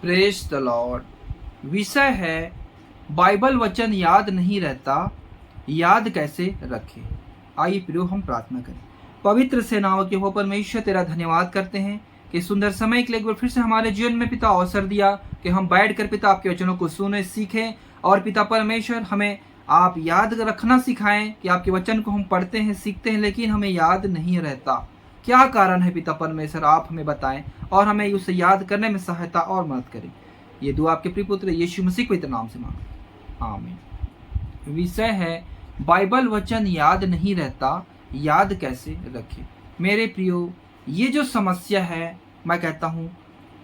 Praise the Lord. विषय है Bible वचन याद नहीं रहता, याद कैसे रखें। आइए प्रियो हम प्रार्थना करें। पवित्र सेनाओं के हो परमेश्वर, तेरा धन्यवाद करते हैं कि सुंदर समय के लिए एक बार फिर से हमारे जीवन में पिता अवसर दिया कि हम बैठकर पिता आपके वचनों को सुने सीखें। और पिता परमेश्वर, हमें आप याद रखना सिखाएं कि आपके वचन को हम पढ़ते हैं सीखते हैं लेकिन हमें याद नहीं रहता। क्या कारण है पिता परमेश्वर, आप हमें बताएं और हमें उसे याद करने में सहायता और मदद करें। ये दुआ आपके प्रिय पुत्र यीशु मसीह के पवित्र नाम से मांगते हैं, आमीन। विषय है बाइबल वचन याद नहीं रहता, याद कैसे रखें। मेरे प्रियो, ये जो समस्या है मैं कहता हूँ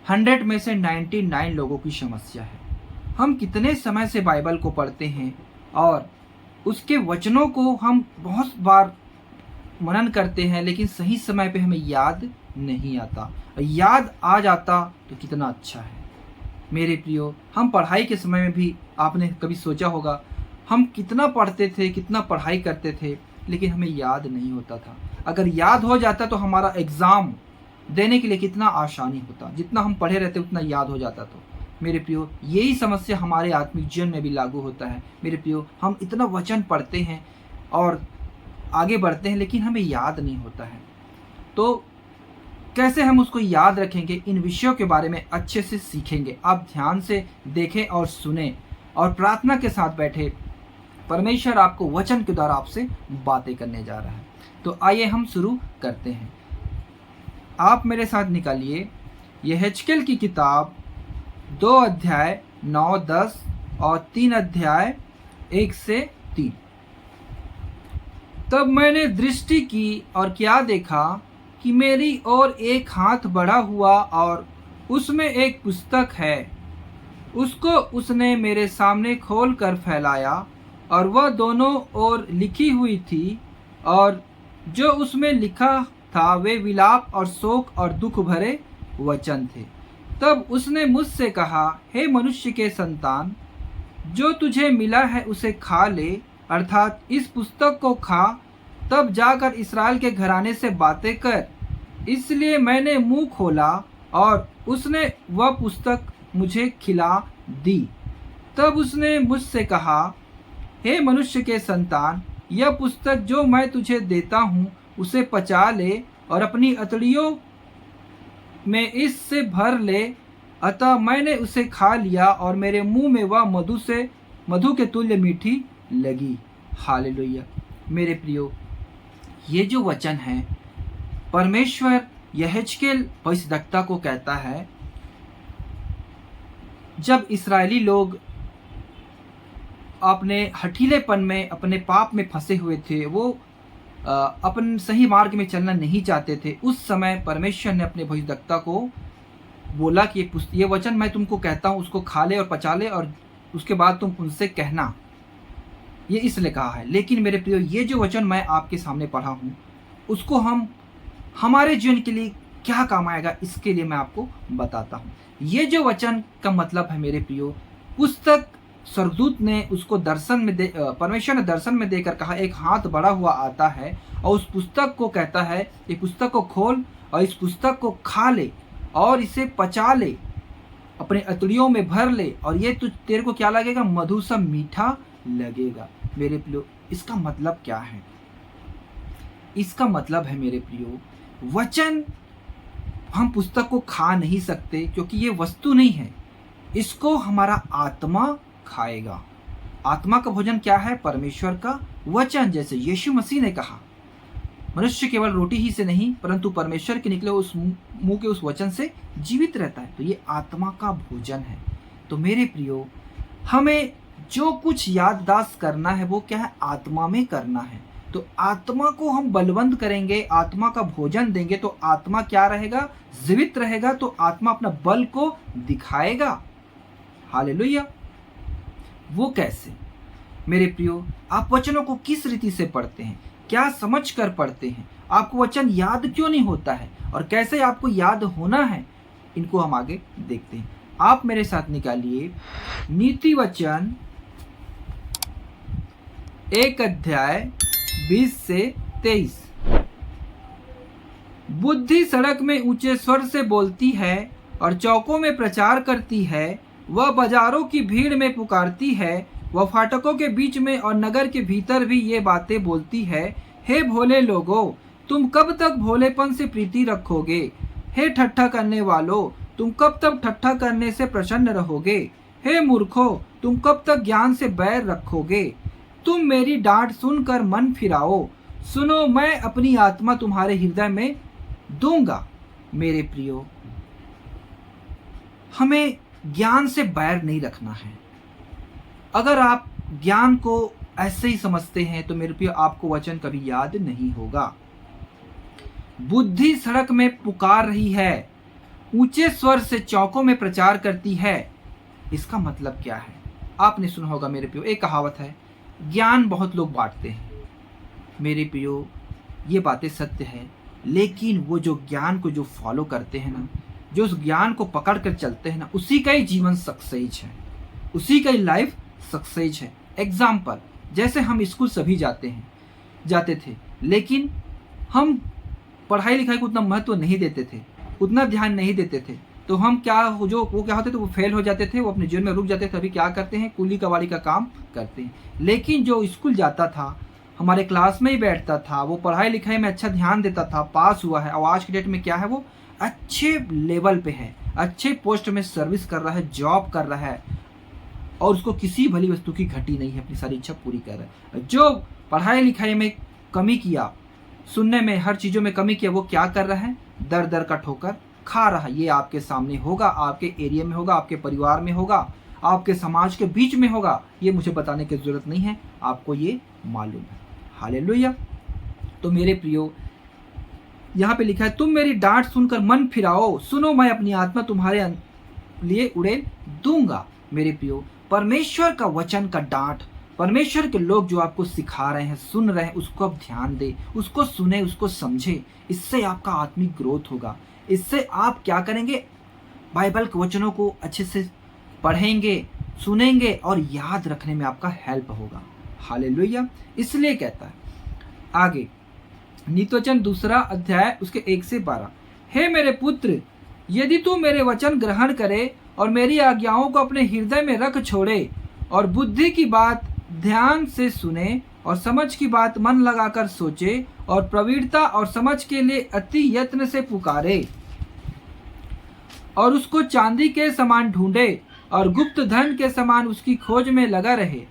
100 में से 99 लोगों की समस्या है। हम कितने समय से बाइबल को पढ़ते हैं और उसके वचनों को हम बहुत बार मनन करते हैं लेकिन सही समय पे हमें याद नहीं आता। याद आ जाता तो कितना अच्छा है। मेरे प्रियो, हम पढ़ाई के समय में भी आपने कभी सोचा होगा हम कितना पढ़ते थे, कितना पढ़ाई करते थे लेकिन हमें याद नहीं होता था। अगर याद हो जाता तो हमारा एग्ज़ाम देने के लिए कितना आसानी होता। जितना हम पढ़े रहते उतना याद हो जाता। तो मेरे प्रियो, यही समस्या हमारे आत्मिक जीवन में भी लागू होता है। मेरे प्रियो, हम इतना वचन पढ़ते हैं और आगे बढ़ते हैं लेकिन हमें याद नहीं होता है। तो कैसे हम उसको याद रखेंगे, इन विषयों के बारे में अच्छे से सीखेंगे। आप ध्यान से देखें और सुने और प्रार्थना के साथ बैठे। परमेश्वर आपको वचन के द्वारा आपसे बातें करने जा रहा है। तो आइए हम शुरू करते हैं। आप मेरे साथ निकालिए यहेजकेल की किताब 2 अध्याय 9, 10 और 3 अध्याय 1 से 3। तब मैंने दृष्टि की और क्या देखा कि मेरी ओर एक हाथ बढ़ा हुआ और उसमें एक पुस्तक है। उसको उसने मेरे सामने खोल कर फैलाया और वह दोनों ओर लिखी हुई थी और जो उसमें लिखा था वे विलाप और शोक और दुख भरे वचन थे। तब उसने मुझसे कहा, हे मनुष्य के संतान, जो तुझे मिला है उसे खा ले, अर्थात इस पुस्तक को खा, तब जाकर इस्राएल के घराने से बातें कर। इसलिए मैंने मुंह खोला और उसने वह पुस्तक मुझे खिला दी। तब उसने मुझसे कहा, हे मनुष्य के संतान, यह पुस्तक जो मैं तुझे देता हूँ उसे पचा ले और अपनी अतड़ियों में इससे भर ले। अतः मैंने उसे खा लिया और मेरे मुंह में वह मधु के तुल्य मीठी लगी। हालेलुया। मेरे प्रियो, ये जो वचन है परमेश्वर यहेजकेल भविष्यद्वक्ता को कहता है। जब इस्राएली लोग अपने हठीलेपन में, अपने पाप में फंसे हुए थे, वो अपन सही मार्ग में चलना नहीं चाहते थे, उस समय परमेश्वर ने अपने भविष्यद्वक्ता को बोला कि ये वचन मैं तुमको कहता हूँ, उसको खा ले और पचा ले और उसके बाद तुम उनसे कहना। ये इसलिए कहा है। लेकिन मेरे प्रियो, ये जो वचन मैं आपके सामने पढ़ा हूँ उसको हम हमारे जीवन के लिए क्या काम आएगा, इसके लिए मैं आपको बताता हूँ। ये जो वचन का मतलब है मेरे प्रियो, पुस्तक स्वर्गदूत ने उसको दर्शन में परमेश्वर ने दर्शन में देकर कहा, एक हाथ बढ़ा हुआ आता है और उस पुस्तक को कहता है, ये पुस्तक को खोल और इस पुस्तक को खा ले और इसे पचा ले, अपने अतड़ियों में भर ले और ये तेरे को क्या लगेगा, मधु सा मीठा लगेगा। मेरे प्रियो, इसका मतलब क्या है? इसका मतलब है मेरे प्रियो, वचन हम पुस्तक को खा नहीं सकते क्योंकि ये वस्तु नहीं है। इसको हमारा आत्मा खाएगा। आत्मा का भोजन क्या है? परमेश्वर का वचन। जैसे यीशु मसीह ने कहा, मनुष्य केवल रोटी ही से नहीं परंतु परमेश्वर के निकले उस मुंह के उस वचन से जीवित रहता है। तो ये आत्मा का भोजन है। तो मेरे प्रियो, हमें जो कुछ याददाश्त करना है वो क्या है? आत्मा में करना है। तो आत्मा को हम बलवंत करेंगे, आत्मा का भोजन देंगे तो आत्मा क्या रहेगा? जीवित रहेगा। तो आत्मा अपना बल को दिखाएगा। हालेलुया। वो कैसे? मेरे प्रियो, आप वचनों को किस रीति से पढ़ते हैं? क्या समझ कर पढ़ते हैं? आपको वचन याद क्यों नहीं होता है और कैसे आपको याद होना है? इनको हम आगे देखते हैं। आप मेरे साथ निकालिए नीति वचन 1 अध्याय 20 से 23। बुद्धि सड़क में ऊंचे स्वर से बोलती है और चौकों में प्रचार करती है, वह बाजारों की भीड़ में पुकारती है, वह फाटकों के बीच में और नगर के भीतर भी ये बातें बोलती है, हे भोले लोगों, तुम कब तक भोलेपन से प्रीति रखोगे? हे ठट्ठा करने वालों, तुम कब तक ठट्ठा करने से प्रसन्न रहोगे? हे मूर्खों, तुम कब तक ज्ञान से बैर रखोगे? तुम मेरी डांट सुनकर मन फिराओ, सुनो मैं अपनी आत्मा तुम्हारे हृदय में दूंगा। मेरे प्रियो, हमें ज्ञान से बैर नहीं रखना है। अगर आप ज्ञान को ऐसे ही समझते हैं तो मेरे प्रियो आपको वचन कभी याद नहीं होगा। बुद्धि सड़क में पुकार रही है, ऊंचे स्वर से चौकों में प्रचार करती है। इसका मतलब क्या है? आपने सुना होगा मेरे प्रियो, एक कहावत है, ज्ञान बहुत लोग बांटते हैं। मेरे प्रियो, ये बातें सत्य है, लेकिन वो जो ज्ञान को जो फॉलो करते हैं ना, जो उस ज्ञान को पकड़ कर चलते हैं ना, उसी का ही जीवन सक्सेस है, उसी का ही लाइफ सक्सेस है। एग्जाम्पल, जैसे हम स्कूल सभी जाते थे, लेकिन हम पढ़ाई लिखाई को उतना महत्व नहीं देते थे, उतना ध्यान नहीं देते थे, तो हम क्या होते थे, वो फेल हो जाते थे, वो अपने जीवन में रुक जाते थे। अभी क्या करते हैं, कुली कबाड़ी का काम करते हैं। लेकिन जो स्कूल जाता था, हमारे क्लास में ही बैठता था, वो पढ़ाई लिखाई में अच्छा ध्यान देता था, पास हुआ है, और आज की डेट में क्या है, वो अच्छे लेवल पे है, अच्छे पोस्ट में सर्विस कर रहा है, जॉब कर रहा है, और उसको किसी भली वस्तु की घटी नहीं है, अपनी सारी इच्छा पूरी कर रहा है। जो पढ़ाई लिखाई में कमी किया, सुनने में, हर चीज़ों में कमी किया, वो क्या कर रहा है, दर दर का ठोकर खा रहा है। ये आपके सामने होगा, आपके एरिया में होगा, आपके परिवार में होगा, आपके समाज के बीच में होगा। ये मुझे बताने की जरूरत नहीं है, आपको ये मालूम है। हालेलुया। तो मेरे प्रियो, यहाँ पे लिखा है, तुम मेरी डांट सुनकर मन फिराओ, सुनो मैं अपनी आत्मा तुम्हारे लिए उड़ेल दूंगा। मेरे प्रियो, परमेश्वर का वचन का डांट, परमेश्वर के लोग जो आपको सिखा रहे हैं, सुन रहे हैं, उसको आप ध्यान दे, उसको सुने, उसको समझे। इससे आपका आत्मिक ग्रोथ होगा। इससे आप क्या करेंगे, बाइबल के वचनों को अच्छे से पढ़ेंगे, सुनेंगे और याद रखने में आपका हेल्प होगा। हालेलुया। इसलिए कहता है आगे, नीतिवचन 2 अध्याय उसके 1 से 12, हे मेरे पुत्र, यदि तू मेरे वचन ग्रहण करे और मेरी आज्ञाओं को अपने हृदय में रख छोड़े और बुद्धि की बात ध्यान से सुने और समझ की बात मन लगाकर सोचे और प्रवीणता और समझ के लिए अति यत्न से पुकारे और उसको चांदी के समान ढूंढे और गुप्त धन के समान उसकी खोज में लगा रहे,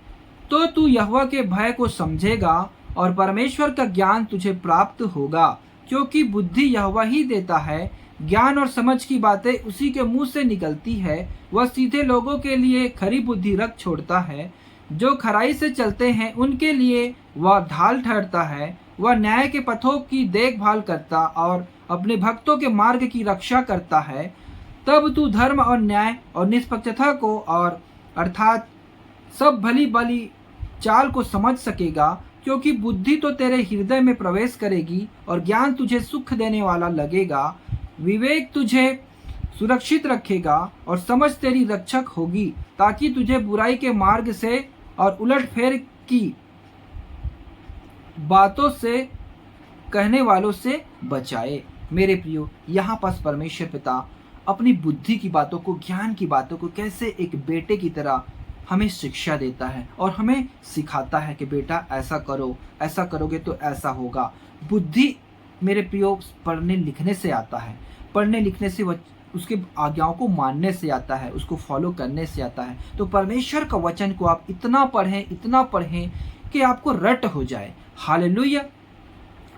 तो तू यहोवा के भय को समझेगा और परमेश्वर का ज्ञान तुझे प्राप्त होगा। क्योंकि बुद्धि यहोवा ही देता है, ज्ञान और समझ की बातें उसी के मुंह से निकलती है। वह सीधे लोगों के लिए खरी बुद्धि रख छोड़ता है, जो खराई से चलते हैं उनके लिए वह ढाल ठहरता है। वह न्याय के पथों की देखभाल करता और अपने भक्तों के मार्ग की रक्षा करता है। तब तू धर्म और न्याय और निष्पक्षता को और अर्थात सब भली भली चाल को समझ सकेगा। क्योंकि बुद्धि तो तेरे हृदय में प्रवेश करेगी और ज्ञान तुझे सुख देने वाला लगेगा। विवेक तुझे सुरक्षित रखेगा और समझ तेरी रक्षक होगी, ताकि तुझे बुराई के मार्ग से और उलटफेर की बातों से कहने वालों से बचाए। मेरे प्रियो, यहाँ पास परमेश्वर पिता अपनी बुद्धि की बातों को, ज्ञान की बातों को कैसे एक बेटे की तरह हमें शिक्षा देता है और हमें सिखाता है कि बेटा ऐसा करो, ऐसा करोगे तो ऐसा होगा। बुद्धि मेरे प्रियो पढ़ने लिखने से आता है, पढ़ने लिखने से उसके आज्ञाओं को मानने से आता है, उसको फॉलो करने से आता है। तो परमेश्वर का वचन को आप इतना पढ़ें कि आपको रट हो जाए। हालेलुया।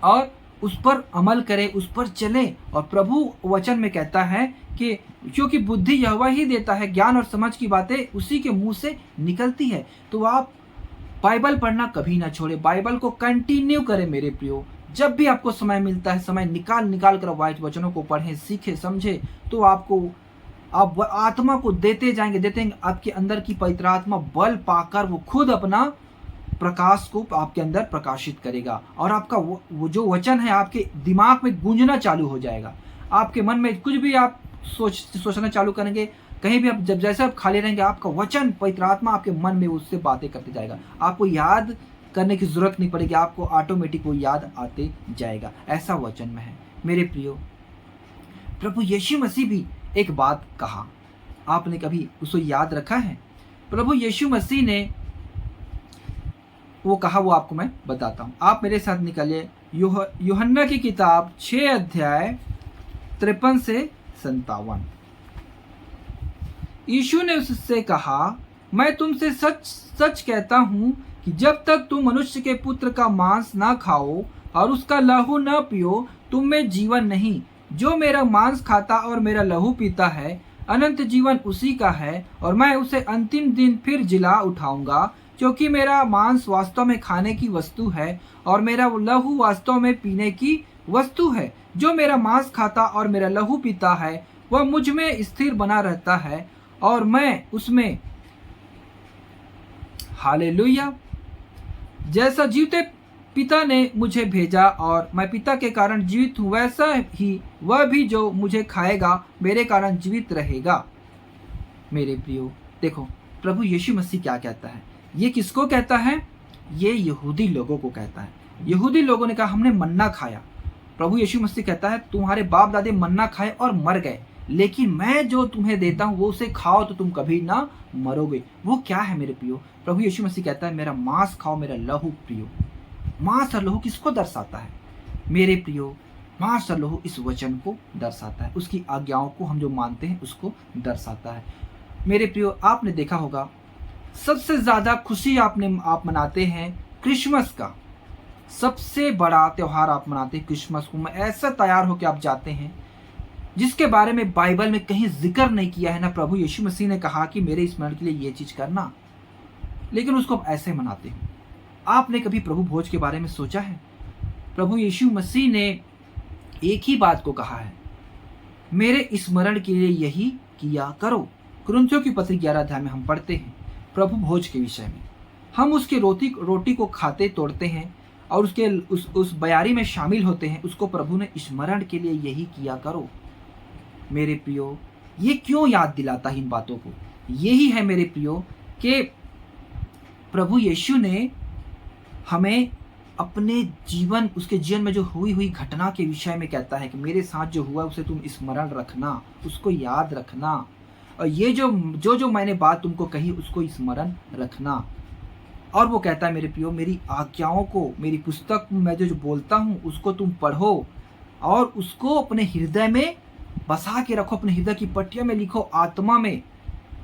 और उस पर अमल करें, उस पर चलें। और प्रभु वचन में कहता है कि क्योंकि बुद्धि यहोवा ही देता है, ज्ञान और समझ की बातें उसी के मुंह से निकलती है। तो आप बाइबल पढ़ना कभी ना छोड़े, बाइबल को कंटिन्यू करें मेरे प्रियो। जब भी आपको समय मिलता है, समय निकाल कर वचनों को पढ़ें, सीखें, समझें, तो आप आत्मा को देते जाएंगे। आपके अंदर की पवित्र आत्मा बल पाकर वो खुद अपना प्रकाश को आपके अंदर प्रकाशित करेगा और आपका वो जो वचन है आपके दिमाग में गूंजना चालू हो जाएगा। आपके मन में कुछ भी आप सोचना चालू करेंगे, कहीं भी आप जैसे आप खाली रहेंगे, आपका वचन पवित्र आत्मा आपके मन में उससे बातें करते जाएगा। आपको याद करने की जरूरत नहीं पड़ेगी, आपको ऑटोमेटिक वो याद आते जाएगा। ऐसा वचन में है मेरे प्रियो। प्रभु यीशु मसीह भी एक बात कहा, आपने कभी उसको याद रखा है? प्रभु यीशु मसीह ने वो कहा, वो आपको मैं बताता हूँ। आप मेरे साथ निकलिए यूहन्ना की किताब 6 अध्याय 53 से 57। यीशु ने उससे कहा, मैं तुमसे सच सच कहता हूँ कि जब तक तुम मनुष्य के पुत्र का मांस ना खाओ और उसका लहू न पियो, तुम में जीवन नहीं। जो मेरा मांस खाता और मेरा लहू पीता है, अनंत जीवन उसी का है, और मैं उसे अंतिम दिन फिर जिला उठाऊंगा। क्योंकि मेरा मांस वास्तव में खाने की वस्तु है और मेरा लहू वास्तव में पीने की वस्तु है। जो मेरा मांस खाता और मेरा लहू पीता है, वह मुझ में स्थिर बना रहता है और मैं उसमें। हालेलुया। जैसा जीवते पिता ने मुझे भेजा और मैं पिता के कारण जीवित हूँ, वैसा ही वह भी जो मुझे खाएगा मेरे कारण जीवित रहेगा। मेरे प्रियो, देखो प्रभु यीशु मसीह क्या कहता है। ये किसको कहता है? ये यहूदी लोगों को कहता है। यहूदी लोगों ने कहा, हमने मन्ना खाया। प्रभु यीशु मसीह कहता है, तुम्हारे बाप दादे मन्ना खाए और मर गए, लेकिन मैं जो तुम्हें देता हूँ वो उसे खाओ तो तुम कभी ना मरोगे। वो क्या है मेरे प्रियो? प्रभु यीशु मसीह कहता है, मेरा मांस खाओ, मेरा लहू पियो। मांस और लहू किसको दर्शाता है मेरे प्रियो? मांस और लहू इस वचन को दर्शाता है, उसकी आज्ञाओं को हम जो मानते हैं उसको दर्शाता है। मेरे प्रियो, आपने देखा होगा सबसे ज्यादा खुशी आप मनाते हैं क्रिसमस का। सबसे बड़ा त्योहार आप मनाते हैं क्रिसमस को। मैं ऐसा तैयार होकर आप जाते हैं जिसके बारे में बाइबल में कहीं जिक्र नहीं किया है। ना प्रभु यीशु मसीह ने कहा कि मेरे स्मरण के लिए ये चीज करना, लेकिन उसको आप ऐसे मनाते हैं। आपने कभी प्रभु भोज के बारे में सोचा है? प्रभु यीशु मसीह ने एक ही बात को कहा है, मेरे स्मरण के लिए यही किया करो। कुरिन्थियों की पत्री 11 अध्याय में हम पढ़ते हैं प्रभु भोज के विषय में। हम उसके रोटी को खाते तोड़ते हैं और उसके उस बयारी में शामिल होते हैं। उसको प्रभु ने स्मरण के लिए यही किया करो। मेरे प्रियो, ये क्यों याद दिलाता है इन बातों को? यही है मेरे प्रियो कि प्रभु यीशु ने हमें अपने जीवन, उसके जीवन में जो हुई घटना के विषय में कहता है कि मेरे साथ जो हुआ उसे तुम स्मरण रखना, उसको याद रखना, और ये जो मैंने बात तुमको कही उसको स्मरण रखना। और वो कहता है मेरे प्रियो, मेरी आज्ञाओं को, मेरी पुस्तक में जो बोलता हूँ उसको तुम पढ़ो और उसको अपने हृदय में बसा के रखो, अपने हृदय की पट्टियों में लिखो, आत्मा में,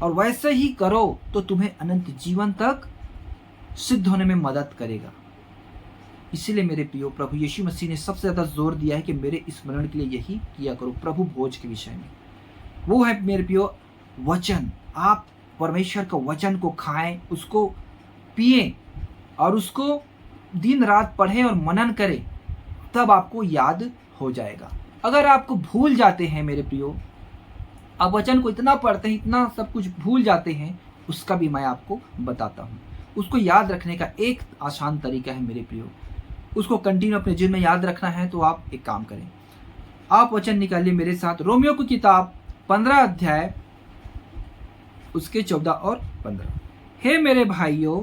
और वैसे ही करो तो तुम्हें अनंत जीवन तक सिद्ध होने में मदद करेगा। इसीलिए मेरे प्रियो, प्रभु यीशु मसीह ने सबसे ज्यादा जोर दिया है कि मेरे स्मरण के लिए यही किया करो प्रभु भोज के विषय में। वो है मेरे प्रियो वचन। आप परमेश्वर का वचन को खाएं, उसको पिएं और उसको दिन रात पढ़ें और मनन करें, तब आपको याद हो जाएगा। अगर आपको भूल जाते हैं मेरे प्रियो, आप वचन को इतना पढ़ते हैं, इतना सब कुछ भूल जाते हैं, उसका भी मैं आपको बताता हूँ। उसको याद रखने का एक आसान तरीका है मेरे प्रियो। उसको कंटिन्यू अपने जीवन में याद रखना है तो आप एक काम करें, आप वचन निकालिए मेरे साथ। रोमियो की किताब 15 अध्याय उसके 14 और 15। हे मेरे भाइयों,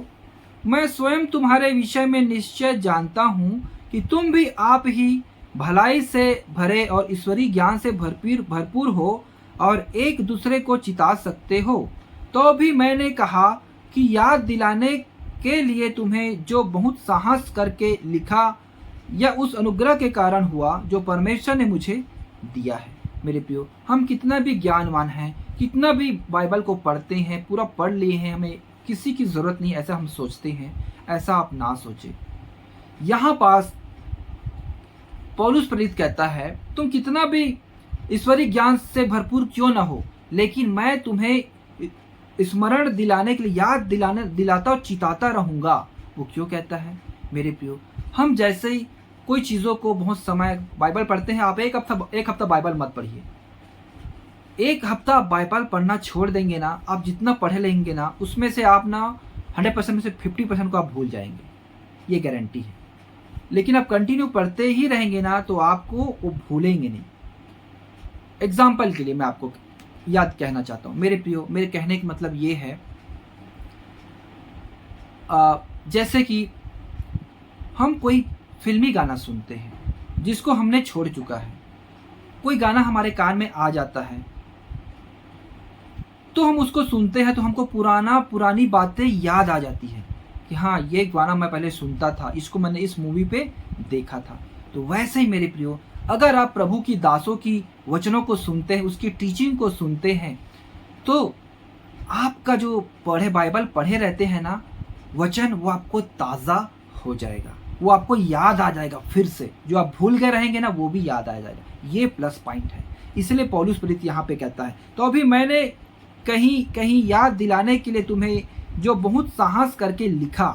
मैं स्वयं तुम्हारे विषय में निश्चय जानता हूँ कि तुम भी आप ही भलाई से भरे और ईश्वरीय ज्ञान से भरपूर हो और एक दूसरे को चिता सकते हो। तो भी मैंने कहा कि याद दिलाने के लिए तुम्हें जो बहुत साहस करके लिखा, या उस अनुग्रह के कारण हुआ जो परमेश्वर ने मुझे दिया है। मेरे प्रियो, हम कितना भी ज्ञानवान हैं, कितना भी बाइबल को पढ़ते हैं, पूरा पढ़ लिए हैं, हमें किसी की जरूरत नहीं, ऐसा हम सोचते हैं। ऐसा आप ना सोचे। यहाँ पास पौलुस प्रेरित कहता है, तुम कितना भी ईश्वरीय ज्ञान से भरपूर क्यों ना हो, लेकिन मैं तुम्हें स्मरण दिलाने के लिए याद दिलाता और चिताता रहूंगा। वो क्यों कहता है मेरे प्रियो? हम जैसे ही कोई चीज़ों को बहुत समय बाइबल पढ़ते हैं, आप एक हफ्ता बाइबल मत पढ़िए। एक हफ्ता बाइबल पढ़ना छोड़ देंगे ना, आप जितना पढ़ लेंगे ना, उसमें से आप ना 100% में से 50% को आप भूल जाएंगे, ये गारंटी है। लेकिन आप कंटिन्यू पढ़ते ही रहेंगे ना तो आपको वो भूलेंगे नहीं। एग्जाम्पल के लिए मैं आपको याद कहना चाहता हूँ मेरे प्रियो, मेरे कहने का मतलब ये है, जैसे कि हम कोई फिल्मी गाना सुनते हैं जिसको हमने छोड़ चुका है, कोई गाना हमारे कान में आ जाता है तो हम उसको सुनते हैं तो हमको पुरानी बातें याद आ जाती है कि हाँ, ये गाना मैं पहले सुनता था, इसको मैंने इस मूवी पे देखा था। तो वैसे ही मेरे प्रियो, अगर आप प्रभु की दासों की वचनों को सुनते हैं, उसकी टीचिंग को सुनते हैं, तो आपका जो बाइबल पढ़े रहते हैं ना वचन, वो आपको ताज़ा हो जाएगा, वो आपको याद आ जाएगा फिर से। जो आप भूल गए रहेंगे ना, वो भी याद आ जाएगा। ये प्लस पॉइंट है। इसलिए पौलुस प्रेरित यहाँ पे कहता है, तो अभी मैंने कहीं कहीं याद दिलाने के लिए तुम्हें जो बहुत साहस करके लिखा।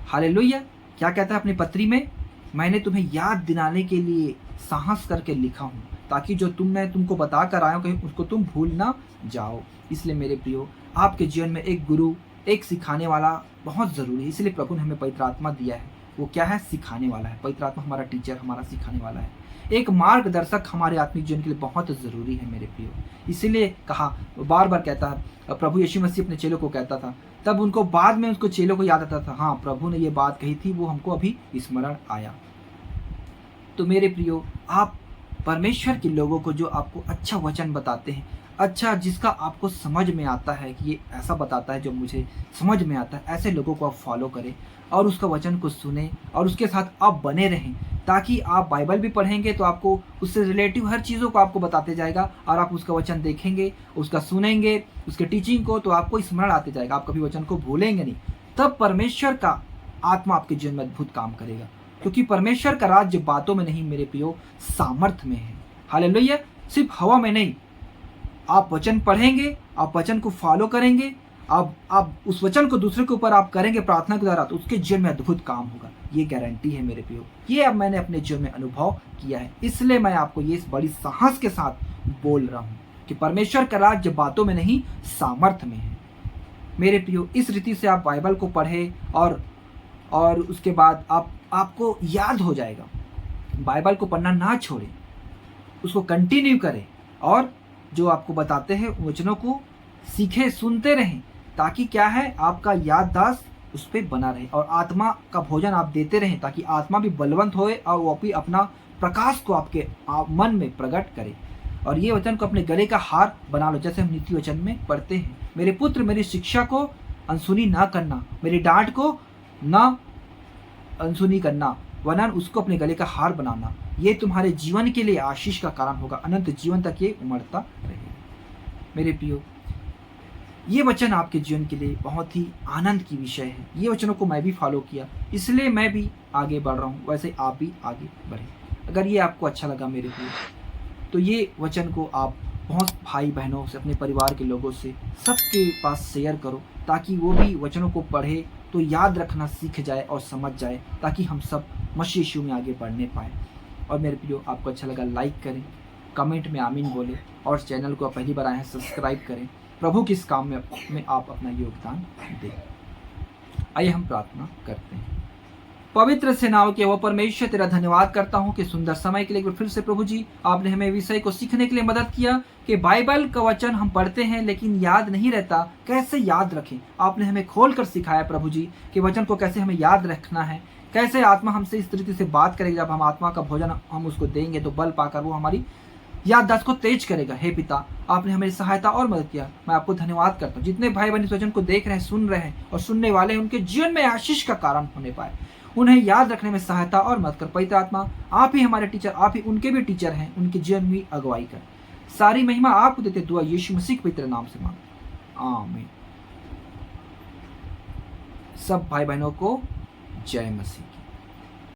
हालेलुया। क्या कहता है अपनी पत्री में? मैंने तुम्हें याद दिलाने के लिए साहस करके लिखा हूँ, ताकि जो मैं तुमको बता कर आया हूँ कहीं उसको तुम भूल ना जाओ। इसलिए मेरे प्रियो, आपके जीवन में एक गुरु, एक सिखाने वाला बहुत ज़रूरी है। इसलिए प्रभु ने हमें पवित्र आत्मा दिया है। वो क्या है? सिखाने वाला है। पवित्र आत्मा हमारा टीचर, हमारा सिखाने वाला है। एक मार्गदर्शक हमारे आत्मिक जीवन के लिए बहुत ज़रूरी है मेरे प्रियो। इसीलिए कहा, बार बार कहता है प्रभु यीशु मसीह अपने चेलों को कहता था, तब उनको बाद में उसको चेलों को याद आता था, हाँ प्रभु ने ये बात कही थी, वो हमको अभी स्मरण आया। तो मेरे प्रियो, आप परमेश्वर के लोगों को जो आपको अच्छा वचन बताते हैं, अच्छा जिसका आपको समझ में आता है कि ये ऐसा बताता है जो मुझे समझ में आता है, ऐसे लोगों को आप फॉलो करें और उसका वचन को सुने और उसके साथ आप बने रहें, ताकि आप बाइबल भी पढ़ेंगे तो आपको उससे रिलेटिव हर चीज़ों को आपको बताते जाएगा, और आप उसका वचन देखेंगे, उसका सुनेंगे, उसके टीचिंग को, तो आपको स्मरण आते जाएगा, आप कभी वचन को भूलेंगे नहीं। तब परमेश्वर का आत्मा आपके जीवन में अद्भुत काम करेगा, क्योंकि परमेश्वर का राज्य बातों में नहीं मेरे प्रियो, सामर्थ्य में है। हालेलुया। सिर्फ हवा में नहीं। आप वचन पढ़ेंगे, आप वचन को फॉलो करेंगे, आप उस वचन को दूसरे के ऊपर आप करेंगे प्रार्थना के द्वारा, तो उसके जीवन में अद्भुत काम होगा। ये गारंटी है मेरे प्रियो। ये अब मैंने अपने जीवन में अनुभव किया है, इसलिए मैं आपको ये इस बड़ी साहस के साथ बोल रहा हूँ कि परमेश्वर का राज्य बातों में नहीं, सामर्थ्य में है। मेरे प्रियो, इस रीति से आप बाइबल को पढ़े और उसके बाद आपको याद हो जाएगा। बाइबल को पढ़ना ना छोड़ें, उसको कंटिन्यू करें, और जो आपको बताते हैं वचनों को सीखें, सुनते रहें, ताकि क्या है, आपका याददाश्त उस पर बना रहे, और आत्मा का भोजन आप देते रहें, ताकि आत्मा भी बलवंत होए और वो भी अपना प्रकाश को आपके मन में प्रकट करे। और ये वचन को अपने गले का हार बना लो, जैसे हम नीति वचन में पढ़ते हैं, मेरे पुत्र मेरी शिक्षा को अनसुनी ना करना, मेरी डांट को ना अनसुनी करना, वरन उसको अपने गले का हार बनाना। ये तुम्हारे जीवन के लिए आशीष का कारण होगा, अनंत जीवन तक ये उमड़ता रहेगा। मेरे प्रियो, ये वचन आपके जीवन के लिए बहुत ही आनंद की विषय है। ये वचनों को मैं भी फॉलो किया, इसलिए मैं भी आगे बढ़ रहा हूँ, वैसे आप भी आगे बढ़ें। अगर ये आपको अच्छा लगा मेरे प्रियो, तो ये वचन को आप बहुत भाई बहनों से, अपने परिवार के लोगों से, सबके पास शेयर करो, ताकि वो भी वचनों को पढ़े तो याद रखना सीख जाए और समझ जाए, ताकि हम सब मसीह यीशु में आगे बढ़ने पाए। और मेरे प्रियो, आपको अच्छा लगा लाइक करें, कमेंट में आमीन बोले, और चैनल को पहली बार आए हैं सब्सक्राइब करें। प्रभु के इस काम में आप अपना योगदान दें। आइए हम प्रार्थना करते हैं। पवित्र सेनाओं के वो परमेश्वर, तेरा धन्यवाद करता हूँ कि सुंदर समय के लिए फिर से प्रभु जी आपने हमें विषय को सीखने के लिए मदद किया कि बाइबल का वचन हम पढ़ते हैं लेकिन याद नहीं रहता, कैसे याद रखें। आपने हमें खोल कर सिखाया प्रभु जी कि वचन को कैसे हमें याद रखना है, कैसे आत्मा हमसे इस तरीके से बात करेगी। जब हम आत्मा का भोजन हम उसको देंगे तो बल पाकर वो हमारी याददाश्त को तेज करेगा। हे पिता, आपने हमें सहायता और मदद किया, मैं आपको धन्यवाद करता हूँ। जितने भाई बहन इस वचन को देख रहे हैं, सुन रहे हैं और सुनने वाले हैं, उनके जीवन में आशीष का कारण होने पाए, उन्हें याद रखने में सहायता और मदद कर। पवित्र आत्मा, आप ही हमारे टीचर, आप ही उनके भी टीचर हैं, उनके जीवन में अगुवाई कर। सारी महिमा आपको देते दुआ यीशु मसीह के पवित्र नाम से मांग, आमीन। सब भाई बहनों को जय मसीह की।